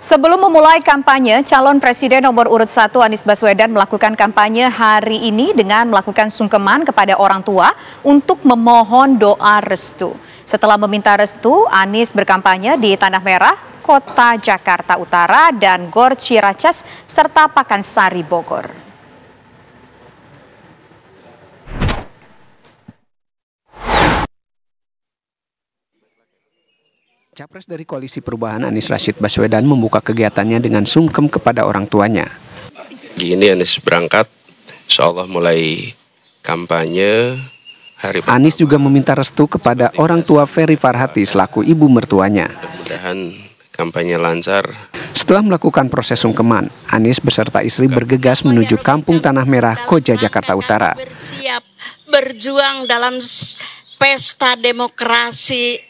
Sebelum memulai kampanye, calon presiden nomor urut 1 Anies Baswedan melakukan kampanye hari ini dengan melakukan sungkeman kepada orang tua untuk memohon doa restu. Setelah meminta restu, Anies berkampanye di Tanah Merah, Kota Jakarta Utara, dan Gor Ciracas, serta Pakansari, Bogor. Capres dari Koalisi Perubahan Anies Rashid Baswedan membuka kegiatannya dengan sungkem kepada orang tuanya. Ini Anies berangkat, insya Allah mulai kampanye hari. Anies juga meminta restu kepada orang tua Ferry Farhati selaku ibu mertuanya. Mudah-mudahan kampanye lancar. Setelah melakukan proses sungkeman, Anies beserta istri bergegas menuju Kampung Tanah Merah, Koja, Jakarta Utara. Bersiap berjuang dalam pesta demokrasi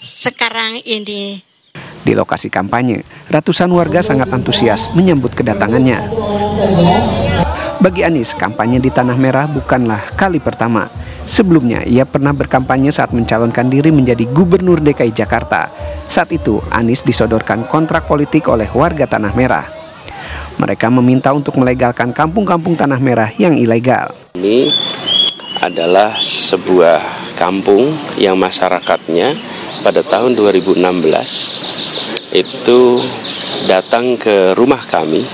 sekarang ini. Di lokasi kampanye, ratusan warga sangat antusias menyambut kedatangannya. Bagi Anies, kampanye di Tanah Merah bukanlah kali pertama. Sebelumnya, ia pernah berkampanye saat mencalonkan diri menjadi Gubernur DKI Jakarta. Saat itu, Anies disodorkan kontrak politik oleh warga Tanah Merah. Mereka meminta untuk melegalkan kampung-kampung Tanah Merah yang ilegal. Ini adalah sebuah kampung yang masyarakatnya pada tahun 2016 itu datang ke rumah kami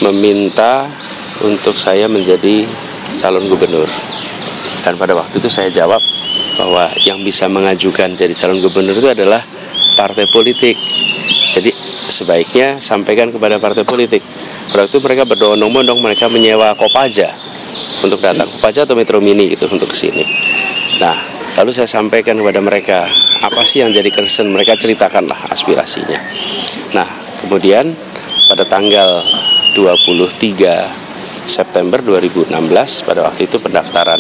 meminta untuk saya menjadi calon gubernur. Dan pada waktu itu saya jawab bahwa yang bisa mengajukan jadi calon gubernur itu adalah partai politik. Jadi sebaiknya sampaikan kepada partai politik. Pada waktu itu mereka berdondong-bondong, mereka menyewa Kopaja untuk datang, Kopaja atau Metro Mini gitu untuk ke sini. Nah, lalu saya sampaikan kepada mereka, apa sih yang jadi concern? Mereka ceritakanlah aspirasinya. Nah, kemudian pada tanggal 23 September 2016, pada waktu itu pendaftaran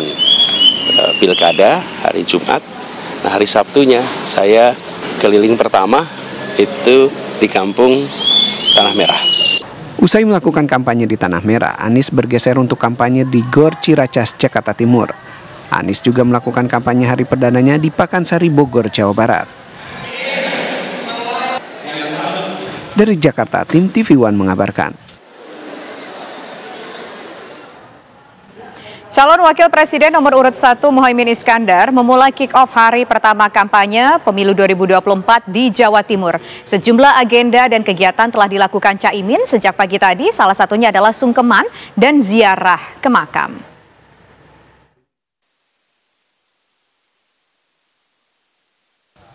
pilkada hari Jumat. Nah, hari Sabtunya saya keliling pertama itu di Kampung Tanah Merah. Usai melakukan kampanye di Tanah Merah, Anies bergeser untuk kampanye di Gor Ciracas, Jakarta Timur. Anies juga melakukan kampanye hari perdananya di Pakansari, Bogor, Jawa Barat. Dari Jakarta, tim TV One mengabarkan. Calon Wakil Presiden nomor urut 1 Muhaimin Iskandar memulai kick-off hari pertama kampanye Pemilu 2024 di Jawa Timur. Sejumlah agenda dan kegiatan telah dilakukan Caimin sejak pagi tadi, salah satunya adalah sungkeman dan ziarah ke makam.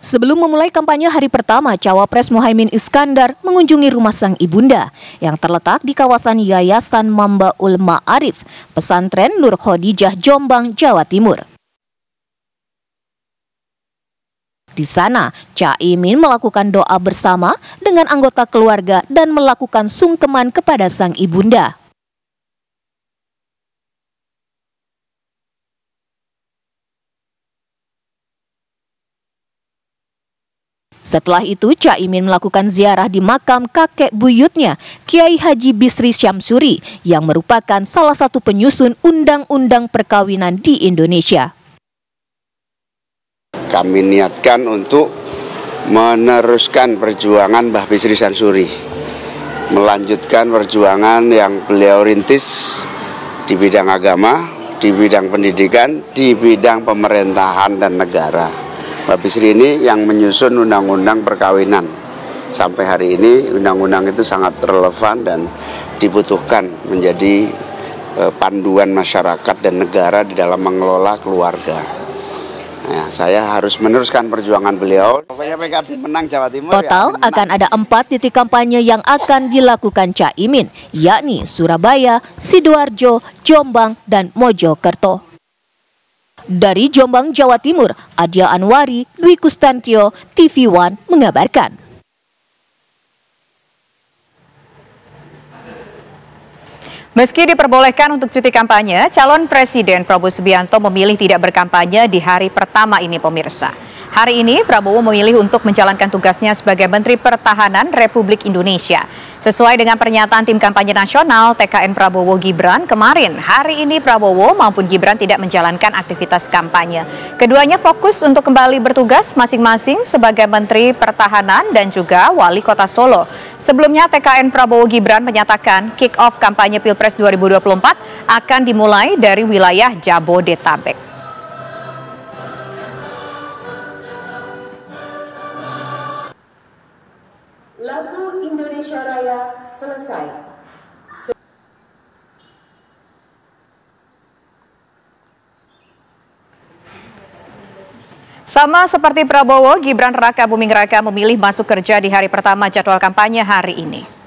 Sebelum memulai kampanye hari pertama, Cawapres Muhaimin Iskandar mengunjungi rumah sang ibunda yang terletak di kawasan Yayasan Mambaul Ma'arif, Pesantren Nur Khadijah, Jombang, Jawa Timur. Di sana, Caimin melakukan doa bersama dengan anggota keluarga dan melakukan sungkeman kepada sang ibunda. Setelah itu, Caimin melakukan ziarah di makam kakek buyutnya, Kiai Haji Bisri Syamsuri, yang merupakan salah satu penyusun undang-undang perkawinan di Indonesia. Kami niatkan untuk meneruskan perjuangan Mbah Bisri Syamsuri, melanjutkan perjuangan yang beliau rintis di bidang agama, di bidang pendidikan, di bidang pemerintahan dan negara. Mbak Bisri ini yang menyusun undang-undang perkawinan. Sampai hari ini undang-undang itu sangat relevan dan dibutuhkan menjadi panduan masyarakat dan negara di dalam mengelola keluarga. Nah, saya harus meneruskan perjuangan beliau. Pokoknya PKB menang Jawa Timur. Total ya, akan ada 4 titik kampanye yang akan dilakukan Caimin, yakni Surabaya, Sidoarjo, Jombang, dan Mojokerto. Dari Jombang, Jawa Timur, Adia Anwari, Dwi Kustantio, TV One mengabarkan. Meski diperbolehkan untuk cuti kampanye, calon Presiden Prabowo Subianto memilih tidak berkampanye di hari pertama ini, pemirsa. Hari ini Prabowo memilih untuk menjalankan tugasnya sebagai Menteri Pertahanan Republik Indonesia. Sesuai dengan pernyataan tim kampanye nasional TKN Prabowo Gibran kemarin, hari ini Prabowo maupun Gibran tidak menjalankan aktivitas kampanye. Keduanya fokus untuk kembali bertugas masing-masing sebagai Menteri Pertahanan dan juga Wali Kota Solo. Sebelumnya TKN Prabowo Gibran menyatakan kick-off kampanye Pilpres 2024 akan dimulai dari wilayah Jabodetabek. Lagu Indonesia Raya selesai. Sama seperti Prabowo, Gibran Raka Buming Raka memilih masuk kerja di hari pertama jadwal kampanye hari ini.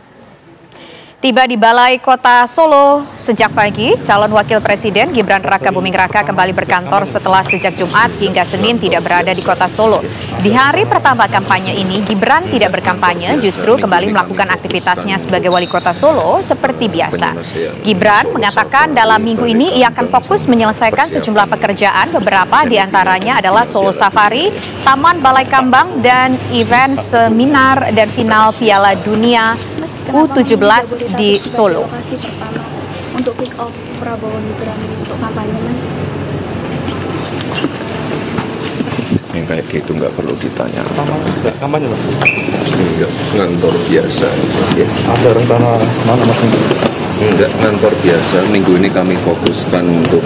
Tiba di Balai Kota Solo sejak pagi, calon wakil presiden Gibran Raka Buming Raka kembali berkantor setelah sejak Jumat hingga Senin tidak berada di Kota Solo. Di hari pertama kampanye ini, Gibran tidak berkampanye, justru kembali melakukan aktivitasnya sebagai wali kota Solo seperti biasa. Gibran mengatakan dalam minggu ini ia akan fokus menyelesaikan sejumlah pekerjaan, beberapa diantaranya adalah Solo Safari, Taman Balai Kambang, dan event seminar dan final Piala Dunia U17 di Solo. Untuk kick off Prabowo Gibran untuk kampanye, Mas. Yang kayak gitu nggak perlu ditanya. Kampanye, Mas? Enggak, ngantor biasa saja. Ada rencana mana, Mas? Enggak, ngantor biasa. Minggu ini kami fokuskan untuk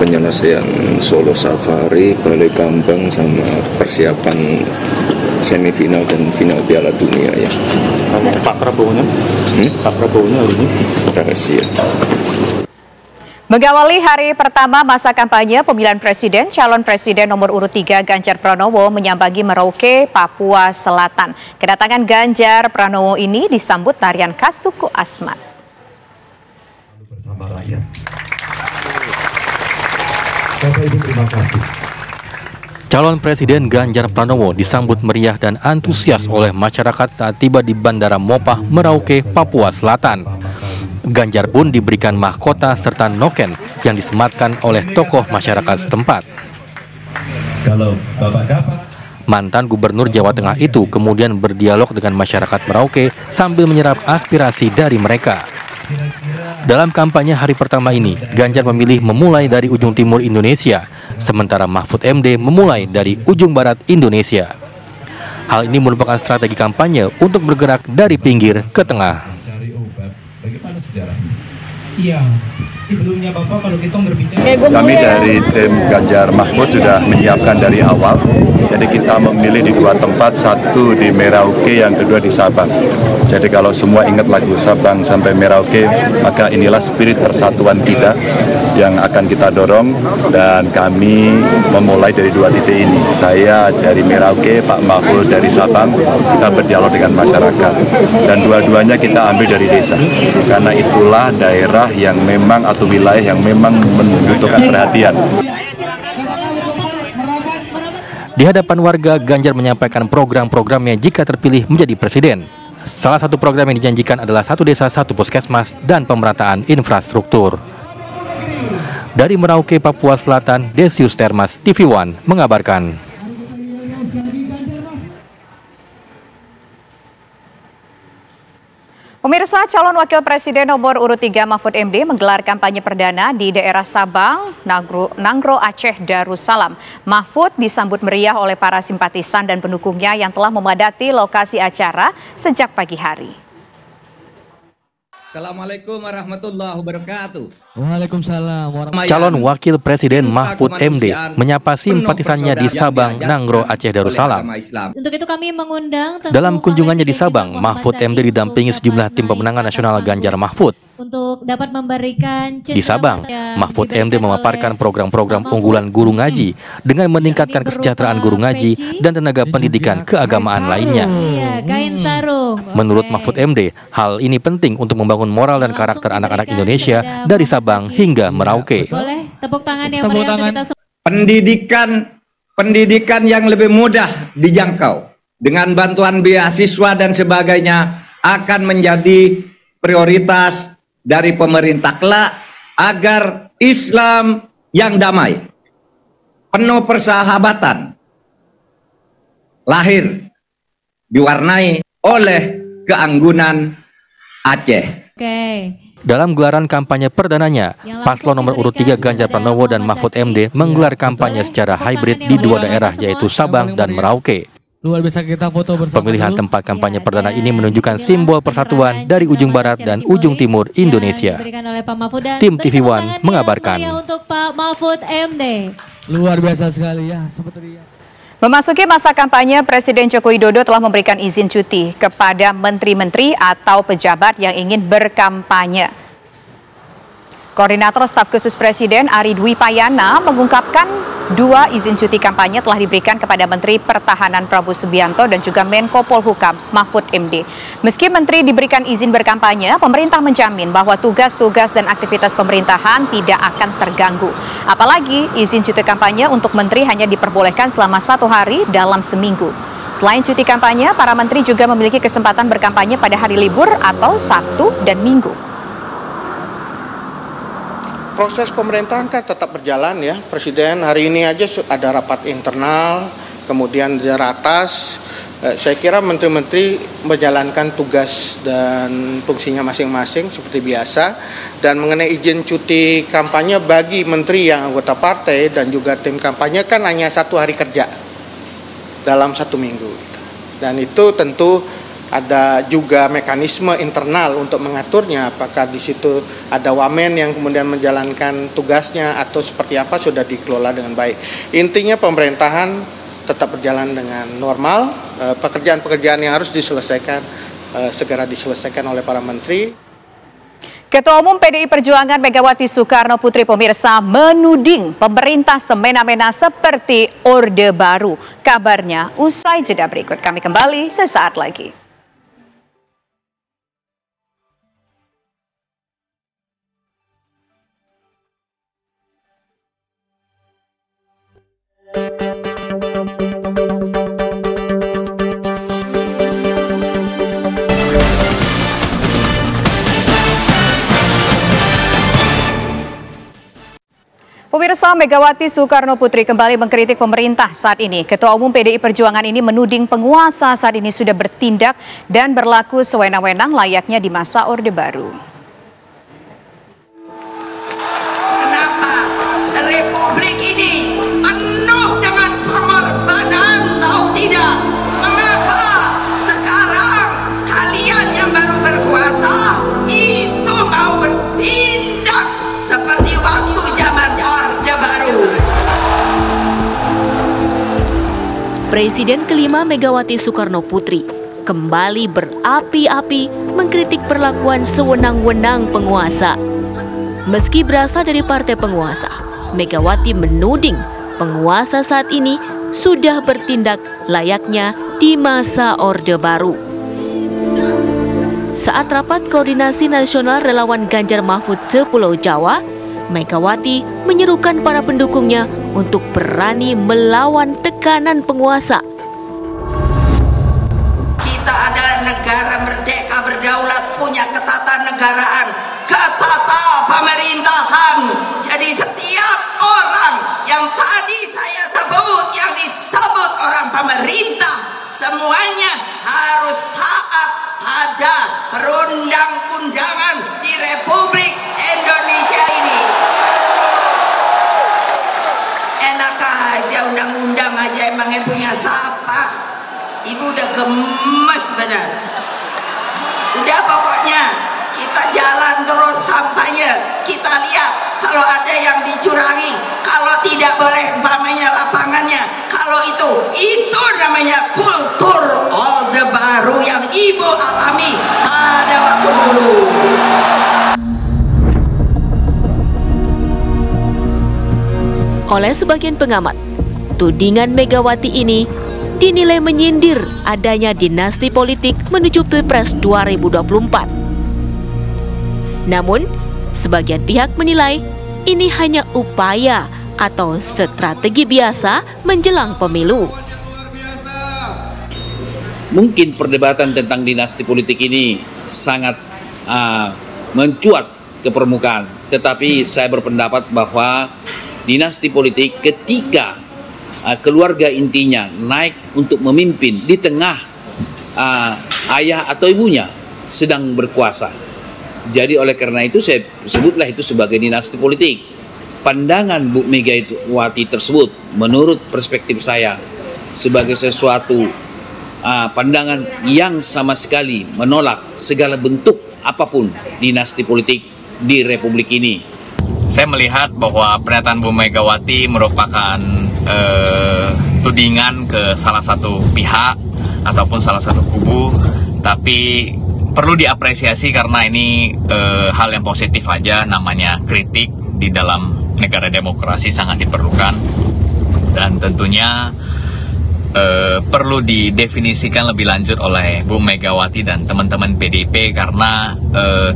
penyelesaian Solo Safari, Balai Kambang, sama persiapan semifinal dan final Piala Dunia ya. Pak Prabowo-nya? Pak Prabowo-nya hari ini? Rahasia. Mengawali hari pertama masa kampanye pemilihan presiden, calon presiden nomor urut 3 Ganjar Pranowo menyambangi Merauke, Papua Selatan. Kedatangan Ganjar Pranowo ini disambut tarian khas suku Asmat. Bersama rakyat. Bapak Ibu, terima kasih. Calon Presiden Ganjar Pranowo disambut meriah dan antusias oleh masyarakat saat tiba di Bandara Mopah, Merauke, Papua Selatan. Ganjar pun diberikan mahkota serta noken yang disematkan oleh tokoh masyarakat setempat. Kalau Bapak dapat. Mantan Gubernur Jawa Tengah itu kemudian berdialog dengan masyarakat Merauke sambil menyerap aspirasi dari mereka. Dalam kampanye hari pertama ini, Ganjar memilih memulai dari ujung timur Indonesia, sementara Mahfud MD memulai dari ujung barat Indonesia. Hal ini merupakan strategi kampanye untuk bergerak dari pinggir ke tengah. Bagaimana sejarahnya? Iya, sebelumnya Bapak kalau kita berbicara, kami dari tim Ganjar Mahfud sudah menyiapkan dari awal. Jadi kita memilih di dua tempat, satu di Merauke, yang kedua di Sabang. Jadi kalau semua ingat lagu Sabang sampai Merauke, maka inilah spirit persatuan kita yang akan kita dorong, dan kami memulai dari dua titik ini. Saya dari Merauke, Pak Mahfud dari Sabang, kita berdialog dengan masyarakat. Dan dua-duanya kita ambil dari desa, karena itulah daerah yang memang atau wilayah yang memang membutuhkan perhatian. Di hadapan warga, Ganjar menyampaikan program-programnya jika terpilih menjadi presiden. Salah satu program yang dijanjikan adalah 1 desa 1 puskesmas dan pemerataan infrastruktur. Dari Merauke, Papua Selatan, Desius Termas, TV One mengabarkan. Pemirsa, calon wakil presiden nomor urut 3 Mahfud MD menggelar kampanye perdana di daerah Sabang, Nangro, Aceh Darussalam. Mahfud disambut meriah oleh para simpatisan dan pendukungnya yang telah memadati lokasi acara sejak pagi hari. Assalamualaikum warahmatullahi wabarakatuh. Waalaikumsalam warahmatullahi wabarakatuh. Calon wakil presiden Mahfud MD menyapa simpatisannya di Sabang, Nangro, Aceh Darussalam. Untuk itu kami mengundang dalam kunjungannya di Sabang, Mahfud MD didampingi sejumlah tim pemenangan nasional Ganjar Mahfud. Untuk dapat memberikan di Sabang, Mahfud MD memaparkan program-program unggulan guru ngaji dengan meningkatkan kesejahteraan guru ngaji dan tenaga pendidikan keagamaan lainnya. Kain sarung. Menurut Mahfud MD, hal ini penting untuk membangun moral dan karakter anak-anak Indonesia dari Sabang hingga Merauke. Boleh tepuk tangan yang meriah untuk kita semua. Pendidikan yang lebih mudah dijangkau dengan bantuan beasiswa dan sebagainya akan menjadi prioritas dari pemerintah kelak agar Islam yang damai, penuh persahabatan, lahir diwarnai oleh Keanggunan, Aceh. Dalam gelaran kampanye perdananya, paslon nomor urut 3 Ganjar Pranowo dan Mahfud MD menggelar kampanye secara hybrid di 2 daerah, yaitu Sabang dan Merauke. Luar biasa, kita foto bersama. Pemilihan tempat kampanye perdana ini menunjukkan simbol persatuan dari ujung barat dan ujung timur Indonesia. Tim TV One mengabarkan. Untuk Pak Mahfud MD. Luar biasa sekali ya, seperti Memasuki masa kampanye, Presiden Joko Widodo telah memberikan izin cuti kepada menteri-menteri atau pejabat yang ingin berkampanye. Koordinator Staf Khusus Presiden Ari Dwi Payana mengungkapkan 2 izin cuti kampanye telah diberikan kepada Menteri Pertahanan Prabowo Subianto dan juga Menko Polhukam Mahfud MD. Meski Menteri diberikan izin berkampanye, pemerintah menjamin bahwa tugas-tugas dan aktivitas pemerintahan tidak akan terganggu. Apalagi izin cuti kampanye untuk Menteri hanya diperbolehkan selama 1 hari dalam seminggu. Selain cuti kampanye, para Menteri juga memiliki kesempatan berkampanye pada hari libur atau Sabtu dan Minggu. Proses pemerintahan kan tetap berjalan ya. Presiden hari ini aja ada rapat internal, kemudian di ratas. Saya kira menteri-menteri menjalankan tugas dan fungsinya masing-masing seperti biasa. Dan mengenai izin cuti kampanye bagi menteri yang anggota partai dan juga tim kampanye kan hanya 1 hari kerja dalam 1 minggu. Dan itu tentu ada juga mekanisme internal untuk mengaturnya, apakah di situ ada wamen yang kemudian menjalankan tugasnya atau seperti apa sudah dikelola dengan baik. Intinya pemerintahan tetap berjalan dengan normal, pekerjaan-pekerjaan yang harus diselesaikan segera diselesaikan oleh para menteri. Ketua Umum PDI Perjuangan Megawati Soekarno Putri pemirsa menuding pemerintah semena-mena seperti Orde Baru. Kabarnya usai jeda berikut, kami kembali sesaat lagi. Pemirsa, Megawati Soekarno Putri kembali mengkritik pemerintah saat ini. Ketua Umum PDI Perjuangan ini menuding penguasa saat ini sudah bertindak dan berlaku sewenang-wenang layaknya di masa Orde Baru. Kenapa Republik ini penuh dengan pengorbanan, tahu tidak? Mengapa sekarang kalian yang baru berkuasa itu mau bertindak seperti waktu zaman Orde Baru? Presiden kelima Megawati Soekarno Putri kembali berapi-api mengkritik perlakuan sewenang-wenang penguasa. Meski berasal dari partai penguasa, Megawati menuding penguasa saat ini sudah bertindak layaknya di masa Orde Baru. Saat rapat koordinasi nasional relawan Ganjar Mahfud se-Pulau Jawa, Megawati menyerukan para pendukungnya untuk berani melawan tekanan penguasa. Kita adalah negara merdeka berdaulat, punya ketatanegaraan, ketata pemerintahan. Jadi setiap orang yang tadi saya sebut, yang disebut orang pemerintah, semuanya harus taat pada perundang-undangan di Republik Indonesia ini. Enak aja undang-undang aja, emang yang punya siapa? Ibu udah gemes benar. Udah pokoknya kita jalan terus kampanye. Kita lihat kalau ada yang dicurangi, kalau tidak boleh umpamanya lapangannya, kalau itu namanya kultur Orde Baru yang Ibu alami pada waktu dulu. Oleh sebagian pengamat, tudingan Megawati ini dinilai menyindir adanya dinasti politik menuju Pilpres 2024. Namun, sebagian pihak menilai ini hanya upaya atau strategi biasa menjelang pemilu. Mungkin perdebatan tentang dinasti politik ini sangat mencuat ke permukaan, tetapi saya berpendapat bahwa dinasti politik ketika keluarga intinya naik untuk memimpin di tengah ayah atau ibunya sedang berkuasa. Jadi oleh karena itu saya sebutlah itu sebagai dinasti politik. Pandangan Bu Megawati tersebut menurut perspektif saya sebagai sesuatu pandangan yang sama sekali menolak segala bentuk apapun dinasti politik di Republik ini. Saya melihat bahwa pernyataan Bu Megawati merupakan tudingan ke salah satu pihak ataupun salah satu kubu, tapi perlu diapresiasi karena ini hal yang positif aja, namanya kritik di dalam negara demokrasi sangat diperlukan, dan tentunya perlu didefinisikan lebih lanjut oleh Bu Megawati dan teman-teman PDIP karena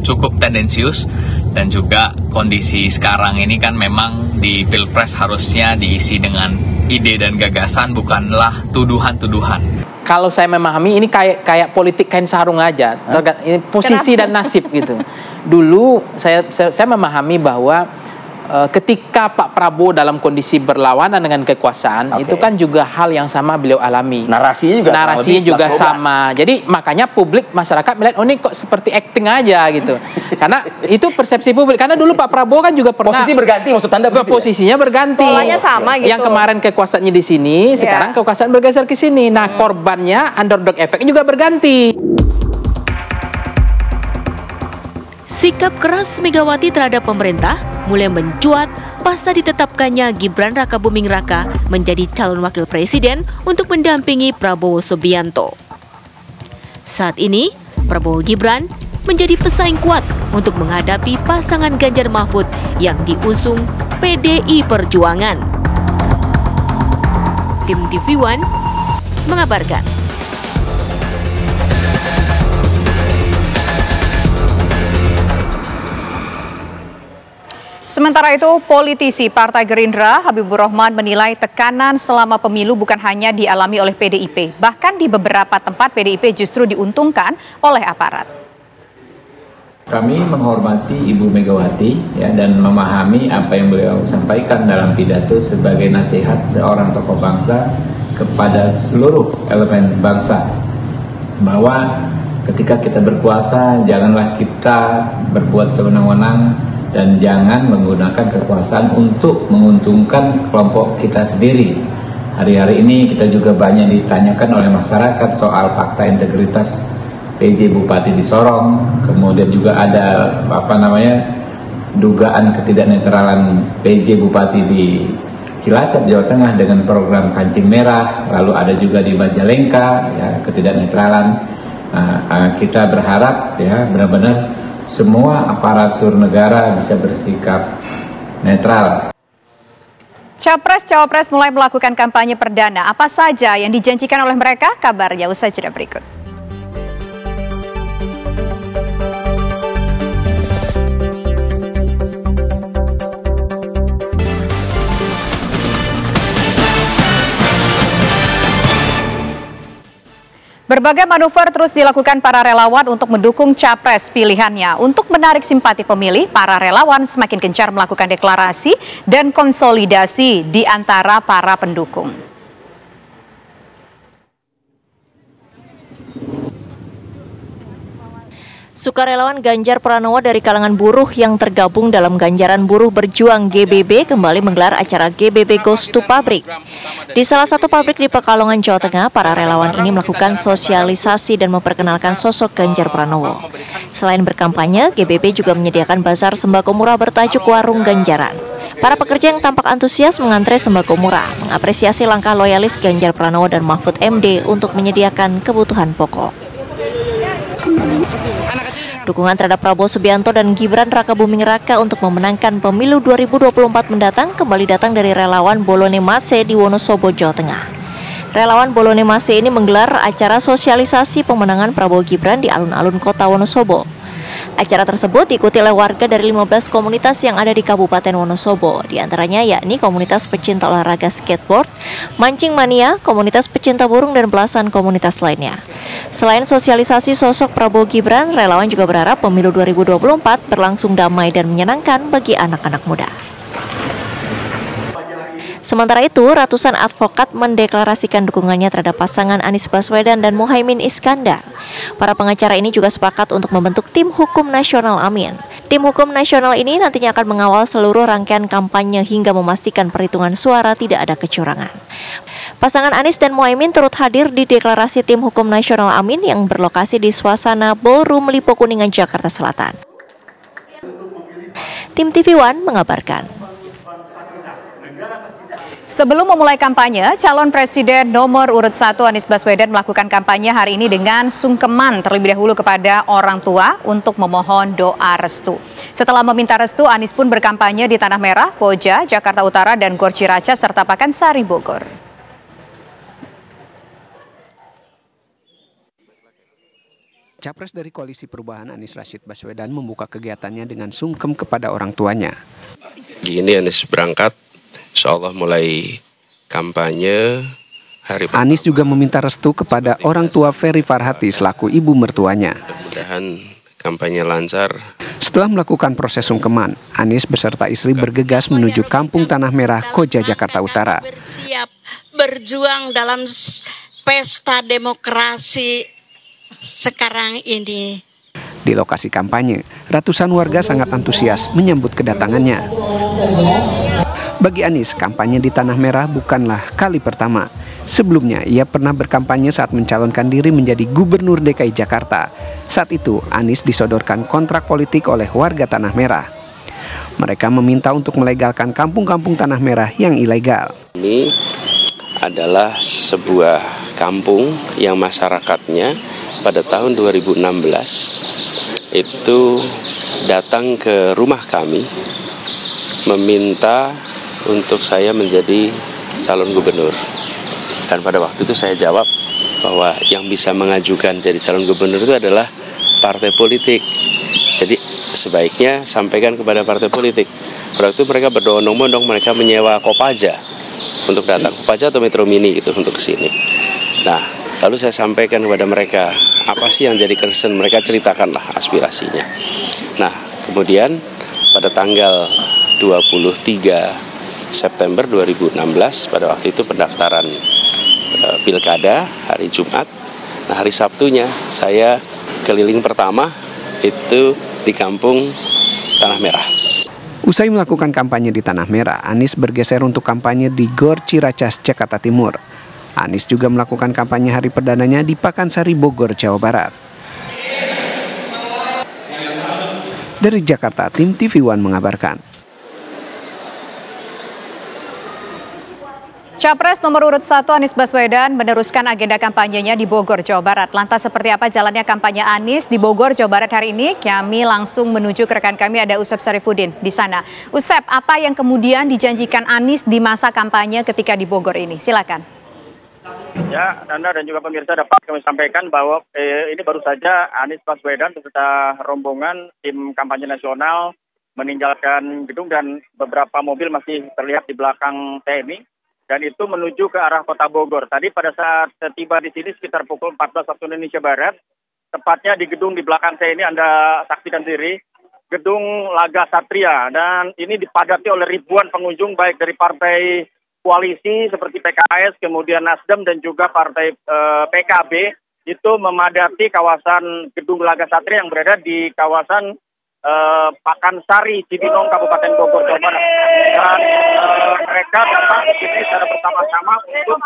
cukup tendensius, dan juga kondisi sekarang ini kan memang di Pilpres harusnya diisi dengan ide dan gagasan, bukanlah tuduhan-tuduhan. Kalau saya memahami ini kayak politik kain sarung aja, ini posisi dan nasib gitu. Dulu saya memahami bahwa ketika Pak Prabowo dalam kondisi berlawanan dengan kekuasaan, itu kan juga hal yang sama beliau alami. Narasinya juga sama. Jadi makanya publik, masyarakat melihat, oh ini kok seperti acting aja gitu. Karena itu persepsi publik. Karena dulu Pak Prabowo kan juga pernah posisi berganti, maksud Anda begitu? Posisinya berganti. Polanya sama gitu. Yang kemarin kekuasaannya di sini, sekarang kekuasaan bergeser ke sini. Nah, korbannya underdog efeknya juga berganti. Sikap keras Megawati terhadap pemerintah mulai mencuat pasca ditetapkannya Gibran Rakabuming Raka menjadi calon wakil presiden untuk mendampingi Prabowo Subianto. Saat ini, Prabowo Gibran menjadi pesaing kuat untuk menghadapi pasangan Ganjar Mahfud yang diusung PDI Perjuangan. Tim TV One mengabarkan. Sementara itu, politisi Partai Gerindra Habibur Rahman menilai tekanan selama pemilu bukan hanya dialami oleh PDIP. Bahkan di beberapa tempat PDIP justru diuntungkan oleh aparat. Kami menghormati Ibu Megawati dan memahami apa yang beliau sampaikan dalam pidato sebagai nasihat seorang tokoh bangsa kepada seluruh elemen bangsa. Bahwa ketika kita berkuasa, janganlah kita berbuat sewenang-wenang dan jangan menggunakan kekuasaan untuk menguntungkan kelompok kita sendiri. Hari-hari ini kita juga banyak ditanyakan oleh masyarakat soal fakta integritas PJ Bupati di Sorong, kemudian juga ada dugaan ketidaknetralan PJ Bupati di Cilacap, Jawa Tengah dengan program Kancing Merah, lalu ada juga di Majalengka ketidaknetralan. Kita berharap benar-benar semua aparatur negara bisa bersikap netral. Capres-cawapres mulai melakukan kampanye perdana. Apa saja yang dijanjikan oleh mereka? Kabarnya usai jeda berikut. Berbagai manuver terus dilakukan para relawan untuk mendukung capres pilihannya. Untuk menarik simpati pemilih, para relawan semakin gencar melakukan deklarasi dan konsolidasi di antara para pendukung. Sukarelawan Ganjar Pranowo dari kalangan buruh yang tergabung dalam Ganjaran Buruh Berjuang GBB kembali menggelar acara GBB Goes to Pabrik. Di salah satu pabrik di Pekalongan, Jawa Tengah, para relawan ini melakukan sosialisasi dan memperkenalkan sosok Ganjar Pranowo. Selain berkampanye, GBB juga menyediakan bazar sembako murah bertajuk Warung Ganjaran. Para pekerja yang tampak antusias mengantre sembako murah, mengapresiasi langkah loyalis Ganjar Pranowo dan Mahfud MD untuk menyediakan kebutuhan pokok. Dukungan terhadap Prabowo Subianto dan Gibran Rakabuming Raka untuk memenangkan pemilu 2024 mendatang kembali datang dari relawan Bolone Mase di Wonosobo, Jawa Tengah. Relawan Bolone Mase ini menggelar acara sosialisasi pemenangan Prabowo Gibran di alun-alun kota Wonosobo. Acara tersebut diikuti oleh warga dari 15 komunitas yang ada di Kabupaten Wonosobo, diantaranya yakni komunitas pecinta olahraga skateboard, mancing mania, komunitas pecinta burung, dan belasan komunitas lainnya. Selain sosialisasi sosok Prabowo Gibran, relawan juga berharap pemilu 2024 berlangsung damai dan menyenangkan bagi anak-anak muda. Sementara itu, ratusan advokat mendeklarasikan dukungannya terhadap pasangan Anies Baswedan dan Muhaimin Iskandar. Para pengacara ini juga sepakat untuk membentuk Tim Hukum Nasional Amin. Tim Hukum Nasional ini nantinya akan mengawal seluruh rangkaian kampanye hingga memastikan perhitungan suara tidak ada kecurangan. Pasangan Anies dan Muhaimin turut hadir di deklarasi Tim Hukum Nasional Amin yang berlokasi di suasana Ballroom Lipo Kuningan, Jakarta Selatan. Tim TV One mengabarkan. Sebelum memulai kampanye, calon presiden nomor urut 1 Anies Baswedan melakukan kampanye hari ini dengan sungkeman terlebih dahulu kepada orang tua untuk memohon doa restu. Setelah meminta restu, Anies pun berkampanye di Tanah Merah, Koja, Jakarta Utara, dan Gor Ciracas serta Pakansari, Bogor. Capres dari Koalisi Perubahan Anies Rashid Baswedan membuka kegiatannya dengan sungkem kepada orang tuanya. Ini Anies berangkat, insya Allah mulai kampanye hari. Anies juga meminta restu kepada orang tua Ferry Farhati selaku ibu mertuanya. Mudah-mudahan kampanye lancar. Setelah melakukan proses sungkeman, Anies beserta istri bergegas menuju Kampung Tanah Merah, Koja, Jakarta Utara. Bersiap berjuang dalam pesta demokrasi sekarang ini. Di lokasi kampanye, ratusan warga sangat antusias menyambut kedatangannya. Bagi Anies, kampanye di Tanah Merah bukanlah kali pertama. Sebelumnya, ia pernah berkampanye saat mencalonkan diri menjadi Gubernur DKI Jakarta. Saat itu, Anies disodorkan kontrak politik oleh warga Tanah Merah. Mereka meminta untuk melegalkan kampung-kampung Tanah Merah yang ilegal. Ini adalah sebuah kampung yang masyarakatnya pada tahun 2016 itu datang ke rumah kami meminta untuk saya menjadi calon gubernur. Dan pada waktu itu saya jawab bahwa yang bisa mengajukan jadi calon gubernur itu adalah partai politik. Jadi sebaiknya sampaikan kepada partai politik. Pada waktu itu mereka berdondong-bondong, mereka menyewa Kopaja untuk datang, Kopaja atau Metro Mini gitu untuk ke sini. Nah, lalu saya sampaikan kepada mereka, apa sih yang jadi concern? Mereka ceritakanlah aspirasinya. Nah, kemudian pada tanggal 23 September 2016, pada waktu itu pendaftaran pilkada hari Jumat. Nah, hari Sabtunya saya keliling pertama itu di Kampung Tanah Merah. Usai melakukan kampanye di Tanah Merah, Anies bergeser untuk kampanye di Gor Ciracas, Jakarta Timur. Anies juga melakukan kampanye hari perdananya di Pakansari, Bogor, Jawa Barat. Dari Jakarta, tim TV One mengabarkan. Capres nomor urut 1 Anies Baswedan meneruskan agenda kampanyenya di Bogor, Jawa Barat. Lantas seperti apa jalannya kampanye Anies di Bogor, Jawa Barat hari ini? Kami langsung menuju ke rekan kami, ada Usep Sarifudin di sana. Usep, apa yang kemudian dijanjikan Anies di masa kampanye ketika di Bogor ini? Silakan. Ya, Nanda dan juga pemirsa dapat kami sampaikan bahwa ini baru saja Anies Baswedan beserta rombongan tim kampanye nasional meninggalkan gedung dan beberapa mobil masih terlihat di belakang TNI. Dan itu menuju ke arah kota Bogor. Tadi pada saat tiba di sini sekitar pukul 14 waktu Indonesia Barat, tepatnya di gedung di belakang saya ini Anda saksikan sendiri, gedung Laga Satria. Dan ini dipadati oleh ribuan pengunjung baik dari partai koalisi seperti PKS, kemudian Nasdem dan juga partai PKB. Itu memadati kawasan gedung Laga Satria yang berada di kawasan Pakansari, Cibinong, Kabupaten Bogor, Jawa Barat. Dan mereka datang di sini secara bersama-sama untuk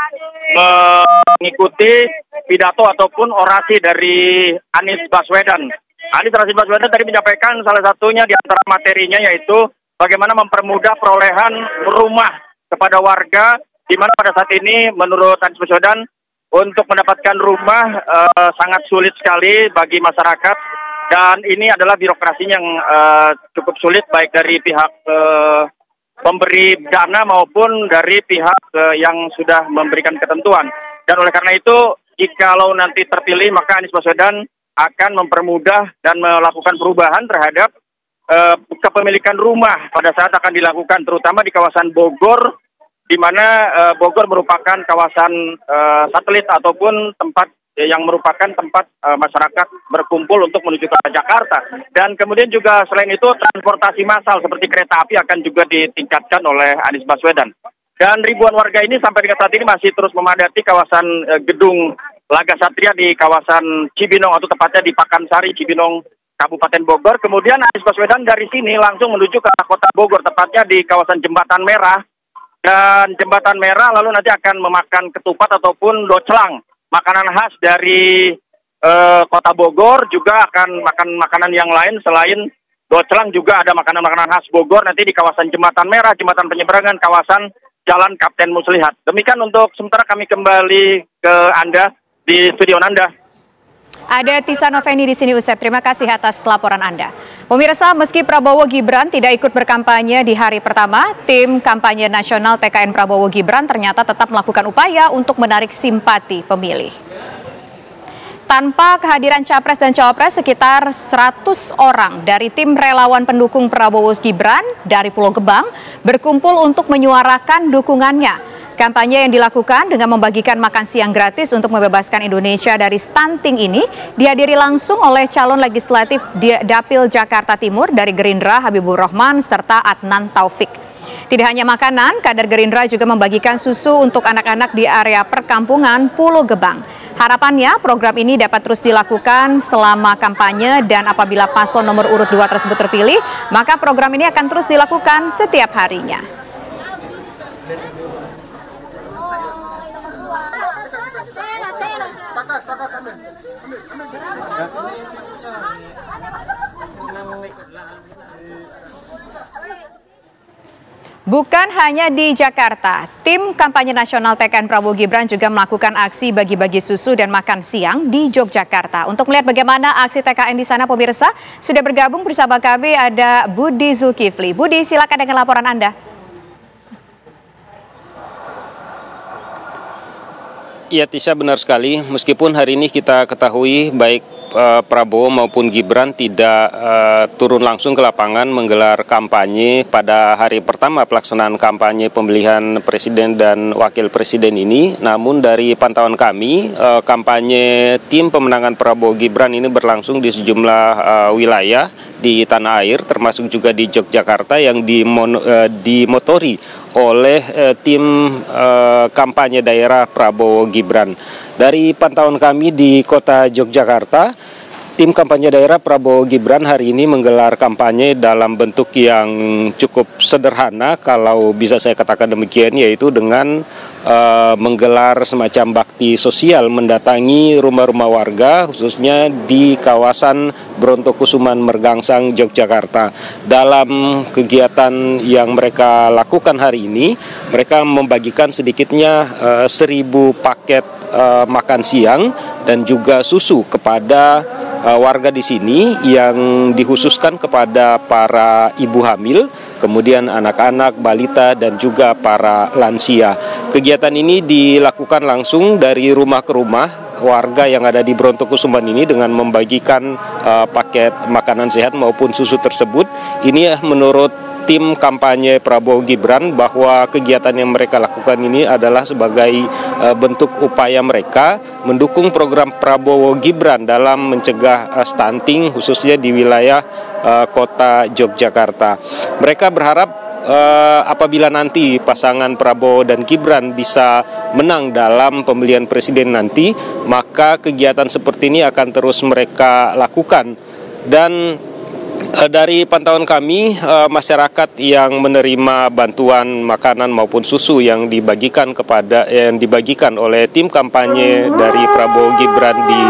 mengikuti pidato ataupun orasi dari Anies Baswedan. Anies Rashid Baswedan tadi menyampaikan salah satunya di antara materinya yaitu bagaimana mempermudah perolehan rumah kepada warga, di mana pada saat ini menurut Anies Baswedan untuk mendapatkan rumah sangat sulit sekali bagi masyarakat. Dan ini adalah birokrasinya yang cukup sulit baik dari pihak pemberi dana maupun dari pihak yang sudah memberikan ketentuan. Dan oleh karena itu, jikalau nanti terpilih, maka Anies Baswedan akan mempermudah dan melakukan perubahan terhadap kepemilikan rumah pada saat akan dilakukan, terutama di kawasan Bogor, di mana Bogor merupakan kawasan satelit ataupun tempat yang merupakan tempat masyarakat berkumpul untuk menuju ke Jakarta. Dan kemudian juga selain itu transportasi massal seperti kereta api akan juga ditingkatkan oleh Anies Baswedan. Dan ribuan warga ini sampai dengan saat ini masih terus memadati kawasan gedung Laga Satria di kawasan Cibinong, atau tepatnya di Pakansari, Cibinong, Kabupaten Bogor. Kemudian Anies Baswedan dari sini langsung menuju ke kota Bogor, tepatnya di kawasan Jembatan Merah. Dan Jembatan Merah lalu nanti akan memakan ketupat ataupun docelang, makanan khas dari kota Bogor. Juga akan makan makanan yang lain selain docelang, juga ada makanan-makanan khas Bogor nanti di kawasan Jembatan Merah, jembatan penyeberangan, kawasan Jalan Kapten Muslihat. Demikian untuk sementara, kami kembali ke Anda di studio Nanda. Ada Tisa Noveni di sini, Usep. Terima kasih atas laporan Anda. Pemirsa, meski Prabowo Gibran tidak ikut berkampanye di hari pertama, tim kampanye nasional TKN Prabowo Gibran ternyata tetap melakukan upaya untuk menarik simpati pemilih. Tanpa kehadiran Capres dan Cawapres, sekitar 100 orang dari tim relawan pendukung Prabowo Gibran dari Pulau Gebang berkumpul untuk menyuarakan dukungannya. Kampanye yang dilakukan dengan membagikan makan siang gratis untuk membebaskan Indonesia dari stunting ini dihadiri langsung oleh calon legislatif Dapil Jakarta Timur dari Gerindra Habibur Rahman serta Adnan Taufik. Tidak hanya makanan, kader Gerindra juga membagikan susu untuk anak-anak di area perkampungan Pulau Gebang. Harapannya program ini dapat terus dilakukan selama kampanye, dan apabila paslon nomor urut 2 tersebut terpilih, maka program ini akan terus dilakukan setiap harinya. Bukan hanya di Jakarta, tim kampanye nasional TKN Prabowo Gibran juga melakukan aksi bagi-bagi susu dan makan siang di Yogyakarta. Untuk melihat bagaimana aksi TKN di sana, pemirsa, sudah bergabung bersama kami ada Budi Zulkifli. Budi, silakan dengan laporan Anda. Ya, Tisha, benar sekali. Meskipun hari ini kita ketahui baik Prabowo maupun Gibran tidak turun langsung ke lapangan menggelar kampanye pada hari pertama pelaksanaan kampanye pemilihan presiden dan wakil presiden ini. Namun dari pantauan kami, kampanye tim pemenangan Prabowo Gibran ini berlangsung di sejumlah wilayah di tanah air, termasuk juga di Yogyakarta yang dimotori oleh tim kampanye daerah Prabowo Gibran. Dari pantauan kami di kota Yogyakarta, tim kampanye daerah Prabowo Gibran hari ini menggelar kampanye dalam bentuk yang cukup sederhana, kalau bisa saya katakan demikian, yaitu dengan menggelar semacam bakti sosial, mendatangi rumah-rumah warga, khususnya di kawasan Brontokusuman Mergangsang, Yogyakarta. Dalam kegiatan yang mereka lakukan hari ini, mereka membagikan sedikitnya 1.000 paket makan siang dan juga susu kepada warga di sini, yang dikhususkan kepada para ibu hamil, kemudian anak-anak, balita, dan juga para lansia. Kegiatan ini dilakukan langsung dari rumah ke rumah warga yang ada di Brontokusuman ini dengan membagikan paket makanan sehat maupun susu tersebut. Ini menurut tim kampanye Prabowo Gibran bahwa kegiatan yang mereka lakukan ini adalah sebagai bentuk upaya mereka mendukung program Prabowo Gibran dalam mencegah stunting, khususnya di wilayah kota Yogyakarta. Mereka berharap apabila nanti pasangan Prabowo dan Gibran bisa menang dalam pemilihan presiden nanti, maka kegiatan seperti ini akan terus mereka lakukan. Dan dari pantauan kami, masyarakat yang menerima bantuan makanan maupun susu yang dibagikan oleh tim kampanye dari Prabowo Gibran di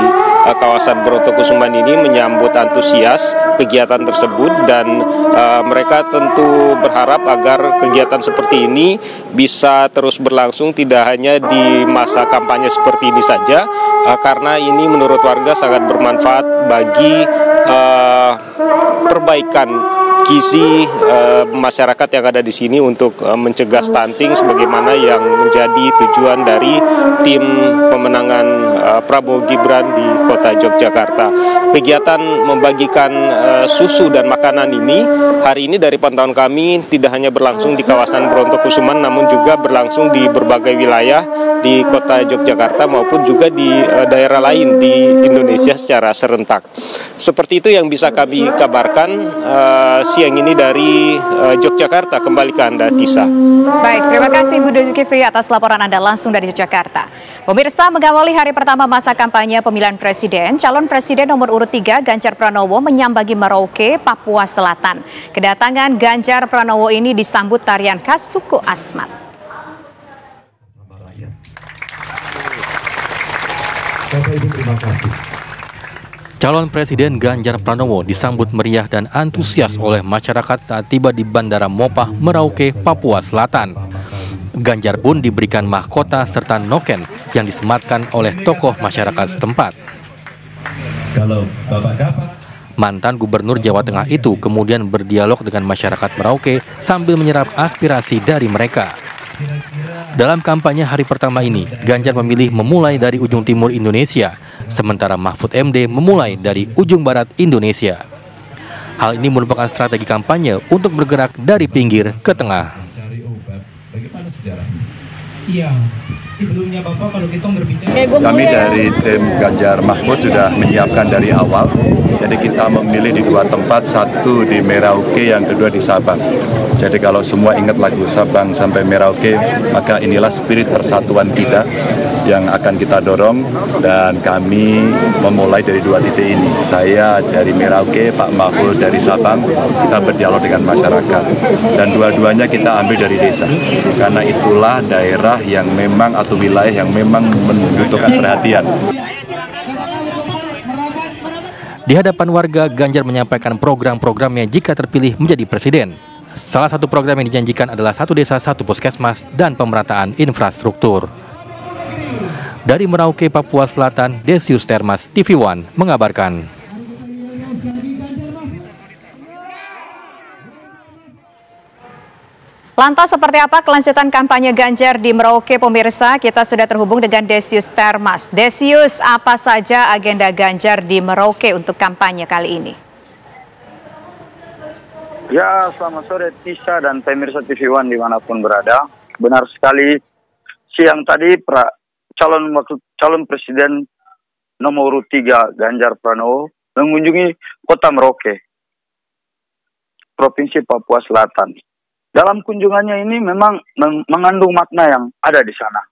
kawasan Brontokusuman ini menyambut antusias kegiatan tersebut, dan mereka tentu berharap agar kegiatan seperti ini bisa terus berlangsung tidak hanya di masa kampanye seperti ini saja, karena ini menurut warga sangat bermanfaat bagi perbaikan gizi masyarakat yang ada di sini untuk mencegah stunting, sebagaimana yang menjadi tujuan dari tim pemenangan Prabowo Gibran di kota Yogyakarta. Kegiatan membagikan susu dan makanan ini hari ini dari pantauan kami tidak hanya berlangsung di kawasan Brontokusuman, namun juga berlangsung di berbagai wilayah di kota Yogyakarta maupun juga di daerah lain di Indonesia secara serentak. Seperti itu yang bisa kami kabarkan. siang ini dari Yogyakarta. Kembali ke Anda, Tisa. Baik, terima kasih Budi Zulkifli atas laporan Anda langsung dari Yogyakarta. Pemirsa, mengawali hari pertama masa kampanye pemilihan presiden, calon presiden nomor urut 3 Ganjar Pranowo menyambangi Merauke, Papua Selatan. Kedatangan Ganjar Pranowo ini disambut tarian khas suku Asmat. Bapak Ibu, terima kasih. Calon Presiden Ganjar Pranowo disambut meriah dan antusias oleh masyarakat saat tiba di Bandara Mopah, Merauke, Papua Selatan. Ganjar pun diberikan mahkota serta noken yang disematkan oleh tokoh masyarakat setempat. Kalau Bapak dapat. Mantan Gubernur Jawa Tengah itu kemudian berdialog dengan masyarakat Merauke sambil menyerap aspirasi dari mereka. Dalam kampanye hari pertama ini, Ganjar memilih memulai dari ujung timur Indonesia, sementara Mahfud MD memulai dari ujung barat Indonesia. Hal ini merupakan strategi kampanye untuk bergerak dari pinggir ke tengah. Bagaimana sejarahnya? Iya, sebelumnya Bapak kalau kita berbicara. Kami dari tim Ganjar Mahfud sudah menyiapkan dari awal. Jadi kita memilih di dua tempat, satu di Merauke, yang kedua di Sabang. Jadi kalau semua ingat lagu Sabang sampai Merauke, maka inilah spirit persatuan kita yang akan kita dorong, dan kami memulai dari dua titik ini. Saya dari Merauke, Pak Mahfud dari Sabang, kita berdialog dengan masyarakat. Dan dua-duanya kita ambil dari desa, karena itulah daerah yang memang atau wilayah yang memang membutuhkan perhatian. Di hadapan warga, Ganjar menyampaikan program-programnya jika terpilih menjadi presiden. Salah satu program yang dijanjikan adalah 1 desa 1 puskesmas dan pemerataan infrastruktur. Dari Merauke, Papua Selatan, Desius Termas, TV One mengabarkan. Lantas seperti apa kelanjutan kampanye Ganjar di Merauke, pemirsa? Kita sudah terhubung dengan Desius Termas. Desius, apa saja agenda Ganjar di Merauke untuk kampanye kali ini? Ya, selamat sore Tisa dan pemirsa TV One dimanapun berada. Benar sekali, siang tadi calon presiden nomor urut 3 Ganjar Pranowo mengunjungi kota Merauke, Provinsi Papua Selatan. Dalam kunjungannya ini memang mengandung makna yang ada di sana.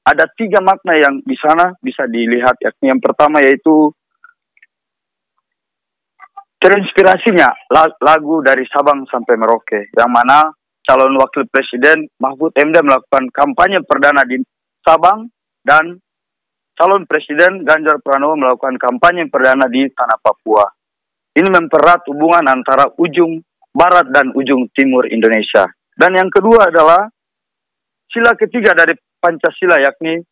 Ada 3 makna yang di sana bisa dilihat, yakni yang pertama yaitu terinspirasinya lagu dari Sabang sampai Merauke, yang mana calon wakil presiden Mahfud MD melakukan kampanye perdana di Sabang dan calon presiden Ganjar Pranowo melakukan kampanye perdana di tanah Papua. Ini mempererat hubungan antara ujung barat dan ujung timur Indonesia. Dan yang kedua adalah sila ketiga dari Pancasila, yakni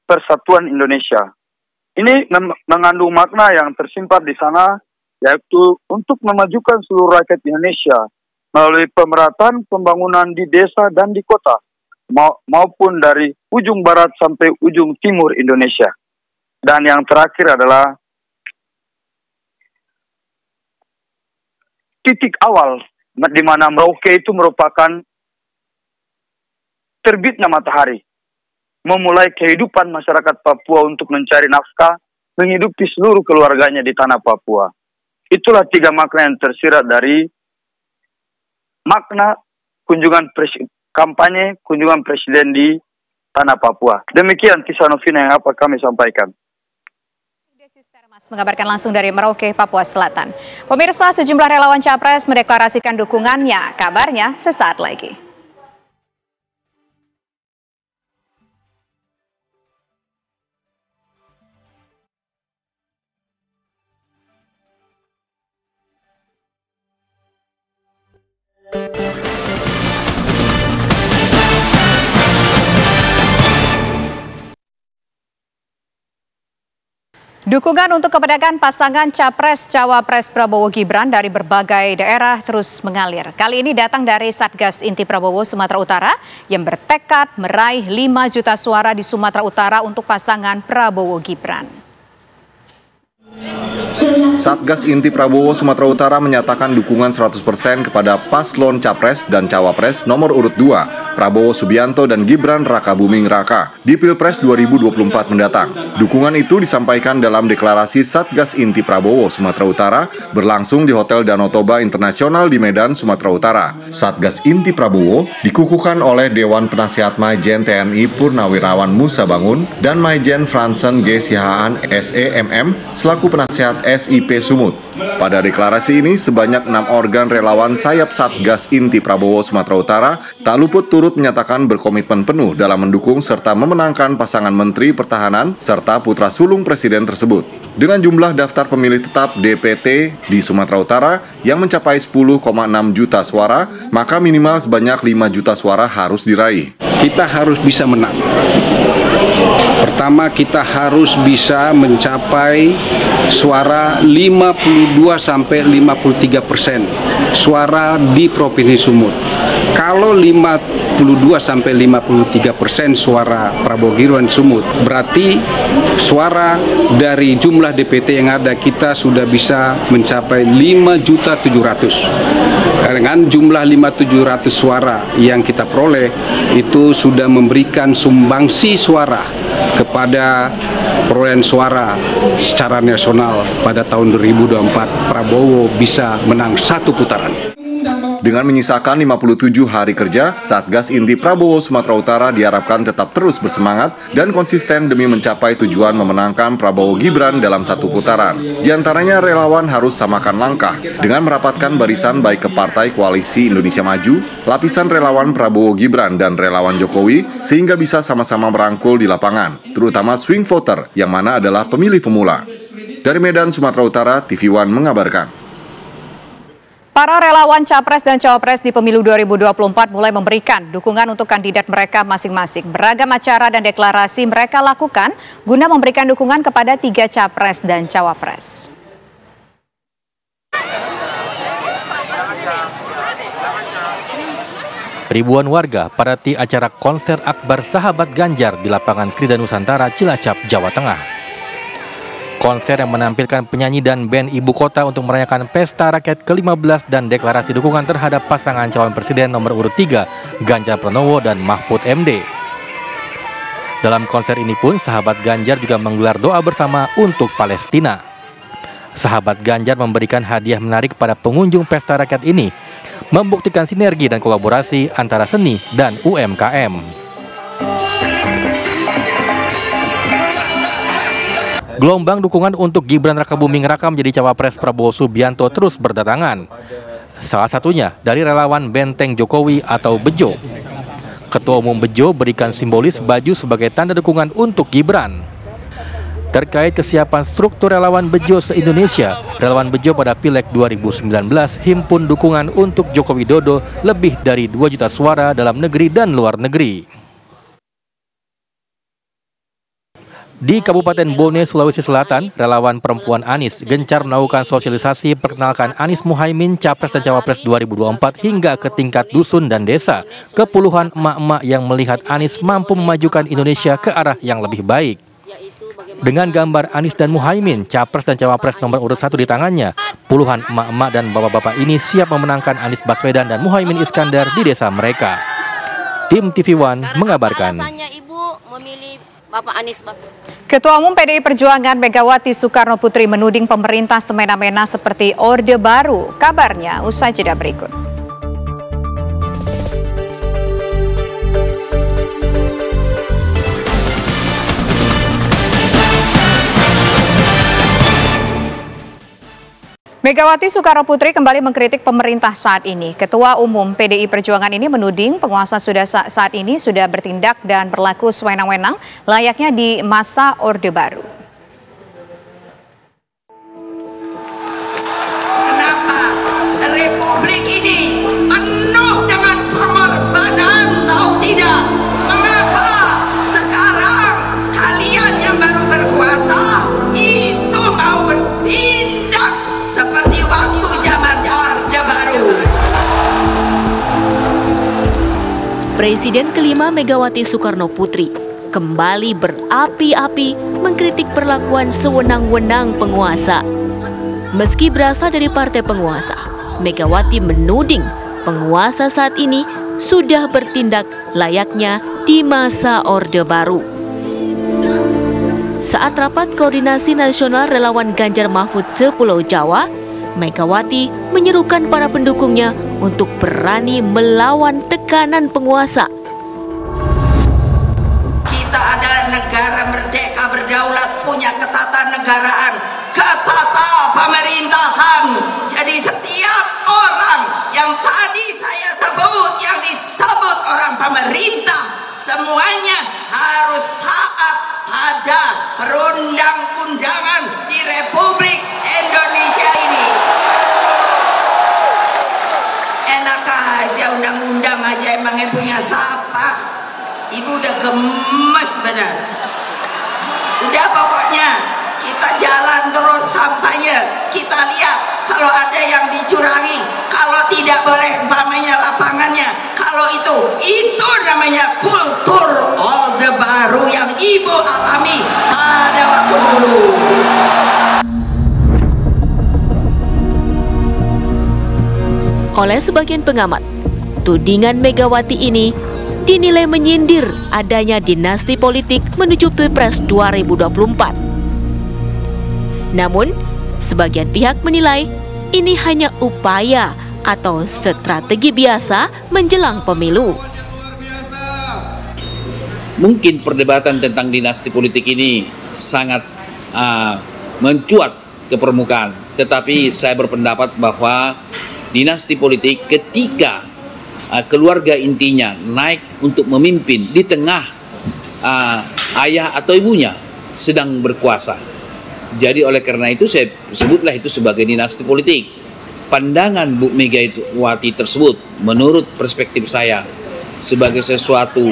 Persatuan Indonesia. Ini mengandung makna yang tersimpan di sana, yaitu untuk memajukan seluruh rakyat Indonesia melalui pemerataan pembangunan di desa dan di kota, maupun dari ujung barat sampai ujung timur Indonesia. Dan yang terakhir adalah titik awal di mana Merauke itu merupakan terbitnya matahari, memulai kehidupan masyarakat Papua untuk mencari nafkah, menghidupi seluruh keluarganya di tanah Papua. Itulah 3 makna yang tersirat dari makna kampanye kunjungan presiden di tanah Papua. Demikian Tisa Novina yang apa kami sampaikan. Mengabarkan langsung dari Merauke, Papua Selatan. Pemirsa, sejumlah relawan Capres mendeklarasikan dukungannya. Kabarnya sesaat lagi. Dukungan untuk kemenangan pasangan Capres-Cawapres Prabowo Gibran dari berbagai daerah terus mengalir. Kali ini datang dari Satgas Inti Prabowo Sumatera Utara yang bertekad meraih 5 juta suara di Sumatera Utara untuk pasangan Prabowo Gibran. Satgas Inti Prabowo Sumatera Utara menyatakan dukungan 100% kepada paslon Capres dan Cawapres nomor urut 2, Prabowo Subianto dan Gibran Rakabuming Raka, di Pilpres 2024 mendatang. Dukungan itu disampaikan dalam deklarasi Satgas Inti Prabowo Sumatera Utara berlangsung di Hotel Danau Toba Internasional di Medan, Sumatera Utara. Satgas Inti Prabowo dikukuhkan oleh Dewan Penasihat Majen TNI Purnawirawan Musa Bangun dan Majen Fransen G. Sihaan SEMM selaku penasihat SIP Sumut. Pada deklarasi ini, sebanyak 6 organ relawan sayap Satgas Inti Prabowo Sumatera Utara tak luput turut menyatakan berkomitmen penuh dalam mendukung serta memenangkan pasangan Menteri Pertahanan serta putra sulung Presiden tersebut. Dengan jumlah daftar pemilih tetap DPT di Sumatera Utara yang mencapai 10,6 juta suara, maka minimal sebanyak 5 juta suara harus diraih. Kita harus bisa menang. Pertama, kita harus bisa mencapai suara 52-53% suara di Provinsi Sumut. Kalau 52-53% suara Prabowo Gibran Sumut, berarti suara dari jumlah DPT yang ada kita sudah bisa mencapai 5.700.000. Dengan jumlah 5.700 suara yang kita peroleh, itu sudah memberikan sumbangsi suara kepada perolehan suara secara nasional pada tahun 2024. Prabowo bisa menang 1 putaran. Dengan menyisakan 57 hari kerja, Satgas Inti Prabowo Sumatera Utara diharapkan tetap terus bersemangat dan konsisten demi mencapai tujuan memenangkan Prabowo Gibran dalam 1 putaran. Di antaranya relawan harus samakan langkah dengan merapatkan barisan baik ke Partai Koalisi Indonesia Maju, lapisan relawan Prabowo Gibran dan relawan Jokowi, sehingga bisa sama-sama merangkul di lapangan, terutama swing voter yang mana adalah pemilih pemula. Dari Medan, Sumatera Utara, TV One mengabarkan. Para relawan Capres dan Cawapres di Pemilu 2024 mulai memberikan dukungan untuk kandidat mereka masing-masing. Beragam acara dan deklarasi mereka lakukan guna memberikan dukungan kepada 3 Capres dan Cawapres. Ribuan warga padati acara konser akbar Sahabat Ganjar di lapangan Krida Nusantara, Cilacap, Jawa Tengah. Konser yang menampilkan penyanyi dan band ibu kota untuk merayakan pesta rakyat ke-15 dan deklarasi dukungan terhadap pasangan calon presiden nomor urut 3, Ganjar Pranowo dan Mahfud MD. Dalam konser ini pun, sahabat Ganjar juga menggelar doa bersama untuk Palestina. Sahabat Ganjar memberikan hadiah menarik pada pengunjung pesta rakyat ini, membuktikan sinergi dan kolaborasi antara seni dan UMKM. Gelombang dukungan untuk Gibran Rakabuming Raka menjadi Cawapres Prabowo Subianto terus berdatangan. Salah satunya dari relawan Benteng Jokowi atau Bejo. Ketua Umum Bejo berikan simbolis baju sebagai tanda dukungan untuk Gibran. Terkait kesiapan struktur relawan Bejo se-Indonesia, relawan Bejo pada Pileg 2019 himpun dukungan untuk Joko Widodo lebih dari 2 juta suara dalam negeri dan luar negeri. Di Kabupaten Bone, Sulawesi Selatan, relawan perempuan Anies gencar melakukan sosialisasi perkenalkan Anies Muhaimin Capres dan Cawapres 2024 hingga ke tingkat dusun dan desa ke puluhan emak-emak yang melihat Anies mampu memajukan Indonesia ke arah yang lebih baik. Dengan gambar Anies dan Muhaimin, Capres dan Cawapres nomor urut 1 di tangannya, puluhan emak-emak dan bapak-bapak ini siap memenangkan Anies Baswedan dan Muhaimin Iskandar di desa mereka. Tim TV One mengabarkan. Bapak Anies Baswedan. Ketua Umum PDI Perjuangan Megawati Soekarno Putri menuding pemerintah semena-mena seperti Orde Baru. Kabarnya usai jeda berikut. Megawati Soekarno Putri kembali mengkritik pemerintah saat ini. Ketua Umum PDI Perjuangan ini menuding penguasa saat ini sudah bertindak dan berlaku sewenang-wenang layaknya di masa Orde Baru. Kenapa Republik ini penuh dengan pengorbanan, tahu tidak? Mengapa sekarang kalian yang baru berkuasa itu mau bertindak seperti waktu zaman Orde Baru? Presiden kelima Megawati Soekarno Putri kembali berapi-api mengkritik perlakuan sewenang-wenang penguasa. Meski berasal dari partai penguasa, Megawati menuding penguasa saat ini sudah bertindak layaknya di masa Orde Baru. Saat rapat koordinasi nasional relawan Ganjar Mahfud se-Pulau Jawa, Megawati menyerukan para pendukungnya untuk berani melawan tekanan penguasa. Kita adalah negara merdeka berdaulat, punya ketatanegaraan, ketata pemerintahan. Jadi setiap orang yang tadi saya sebut, yang disebut orang pemerintah, semuanya harus taat pada perundang-undangan di Republik Indonesia ini. Enak aja undang-undang aja, emangnya punya siapa? Ibu udah gemes benar. Udah pokoknya kita jalan terus kampanye. Kita lihat kalau ada yang dicurangi, kalau tidak boleh umpamanya lapangannya, kalau itu namanya kultur Orde Baru yang Ibu alami pada waktu dulu. Oleh sebagian pengamat, tudingan Megawati ini dinilai menyindir adanya dinasti politik menuju Pilpres 2024. Namun, sebagian pihak menilai ini hanya upaya atau strategi biasa menjelang pemilu. Mungkin perdebatan tentang dinasti politik ini sangat mencuat ke permukaan, tetapi saya berpendapat bahwa dinasti politik ketika keluarga intinya naik untuk memimpin di tengah ayah atau ibunya sedang berkuasa. Jadi oleh karena itu saya sebutlah itu sebagai dinasti politik. Pandangan Bu Megawati tersebut menurut perspektif saya sebagai sesuatu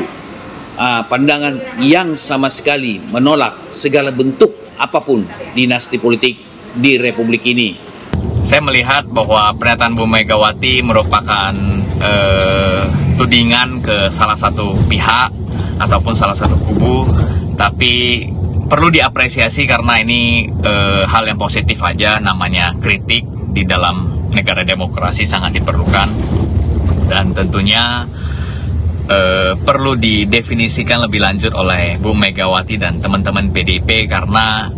pandangan yang sama sekali menolak segala bentuk apapun dinasti politik di Republik ini. Saya melihat bahwa pernyataan Bu Megawati merupakan tudingan ke salah satu pihak ataupun salah satu kubu, tapi perlu diapresiasi karena ini hal yang positif aja, namanya kritik di dalam negara demokrasi sangat diperlukan, dan tentunya perlu didefinisikan lebih lanjut oleh Bu Megawati dan teman-teman PDIP karena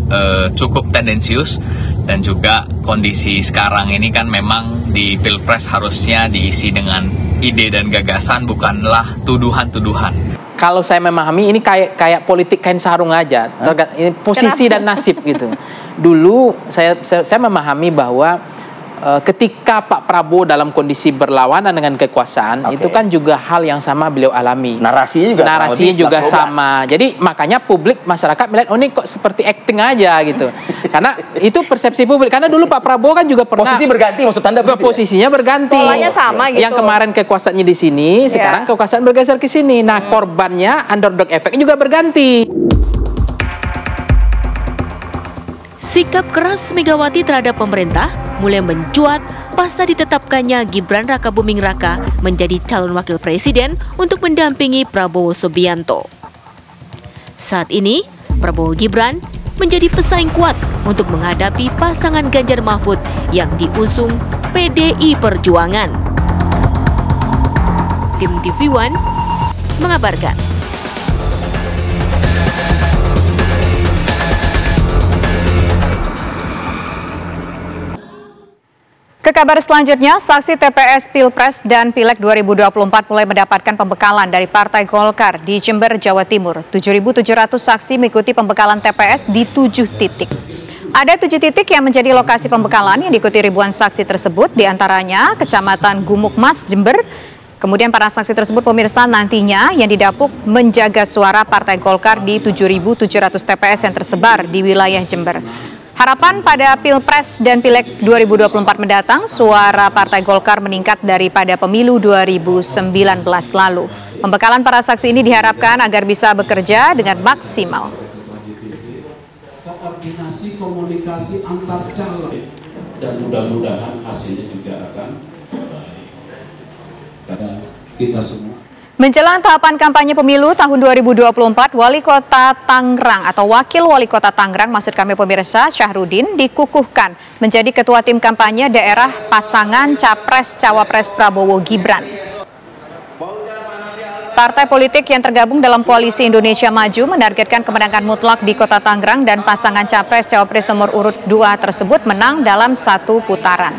cukup tendensius. Dan juga kondisi sekarang ini kan memang di Pilpres harusnya diisi dengan ide dan gagasan, bukanlah tuduhan-tuduhan. Kalau saya memahami ini kayak politik kain sarung aja, ini posisi dan nasib gitu. Dulu saya memahami bahwa ketika Pak Prabowo dalam kondisi berlawanan dengan kekuasaan, itu kan juga hal yang sama beliau alami. Narasinya juga sama. Jadi makanya publik, masyarakat melihat, oh ini kok seperti acting aja gitu. Karena itu persepsi publik. Karena dulu Pak Prabowo kan juga pernah posisi berganti, maksud Anda begitu? Posisinya berganti. Polanya sama gitu. Yang kemarin kekuasaannya di sini, sekarang kekuasaan bergeser ke sini. Nah, korbannya underdog efek juga berganti. Sikap keras Megawati terhadap pemerintah mulai mencuat pasca ditetapkannya Gibran Rakabuming Raka menjadi calon wakil presiden untuk mendampingi Prabowo Subianto. Saat ini, Prabowo Gibran menjadi pesaing kuat untuk menghadapi pasangan Ganjar Mahfud yang diusung PDI Perjuangan. Tim TV One mengabarkan. Ke kabar selanjutnya, saksi TPS Pilpres dan Pileg 2024 mulai mendapatkan pembekalan dari Partai Golkar di Jember, Jawa Timur. 7.700 saksi mengikuti pembekalan TPS di 7 titik. Ada 7 titik yang menjadi lokasi pembekalan yang diikuti ribuan saksi tersebut, diantaranya Kecamatan Gumukmas, Jember. Kemudian para saksi tersebut pemirsa nantinya yang didapuk menjaga suara Partai Golkar di 7.700 TPS yang tersebar di wilayah Jember. Harapan pada Pilpres dan Pileg 2024 mendatang, suara Partai Golkar meningkat daripada pemilu 2019 lalu. Pembekalan para saksi ini diharapkan agar bisa bekerja dengan maksimal. Koordinasi komunikasi antar calon dan mudah-mudahan hasilnya juga akan baik. Karena kita semua Menjelang tahapan kampanye pemilu tahun 2024, Wali Kota Tangerang atau Wakil Wali Kota Tangerang, maksud kami pemirsa, Syahrudin dikukuhkan menjadi Ketua Tim Kampanye Daerah Pasangan Capres-Cawapres Prabowo Gibran. Partai politik yang tergabung dalam Koalisi Indonesia Maju menargetkan kemenangan mutlak di Kota Tangerang dan pasangan Capres-Cawapres nomor urut 2 tersebut menang dalam satu putaran.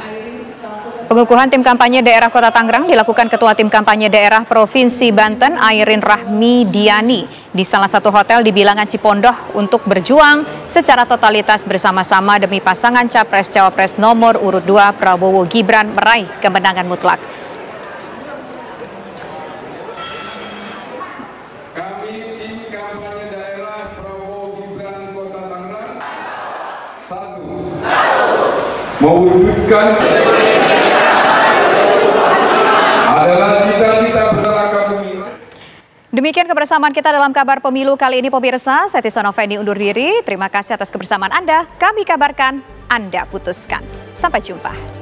Pengukuhan tim kampanye daerah Kota Tangerang dilakukan Ketua Tim Kampanye Daerah Provinsi Banten, Airin Rahmi Diani, di salah satu hotel di Bilangan Cipondoh untuk berjuang secara totalitas bersama-sama demi pasangan Capres-Cawapres nomor urut 2 Prabowo Gibran meraih kemenangan mutlak. Kami tim kampanye daerah Prabowo Gibran Kota Tangerang, mewujudkan adalah cita-cita Raka Buming. Demikian kebersamaan kita dalam kabar pemilu kali ini pemirsa. Saya Tisa Novendi undur diri. Terima kasih atas kebersamaan Anda. Kami kabarkan, Anda putuskan. Sampai jumpa.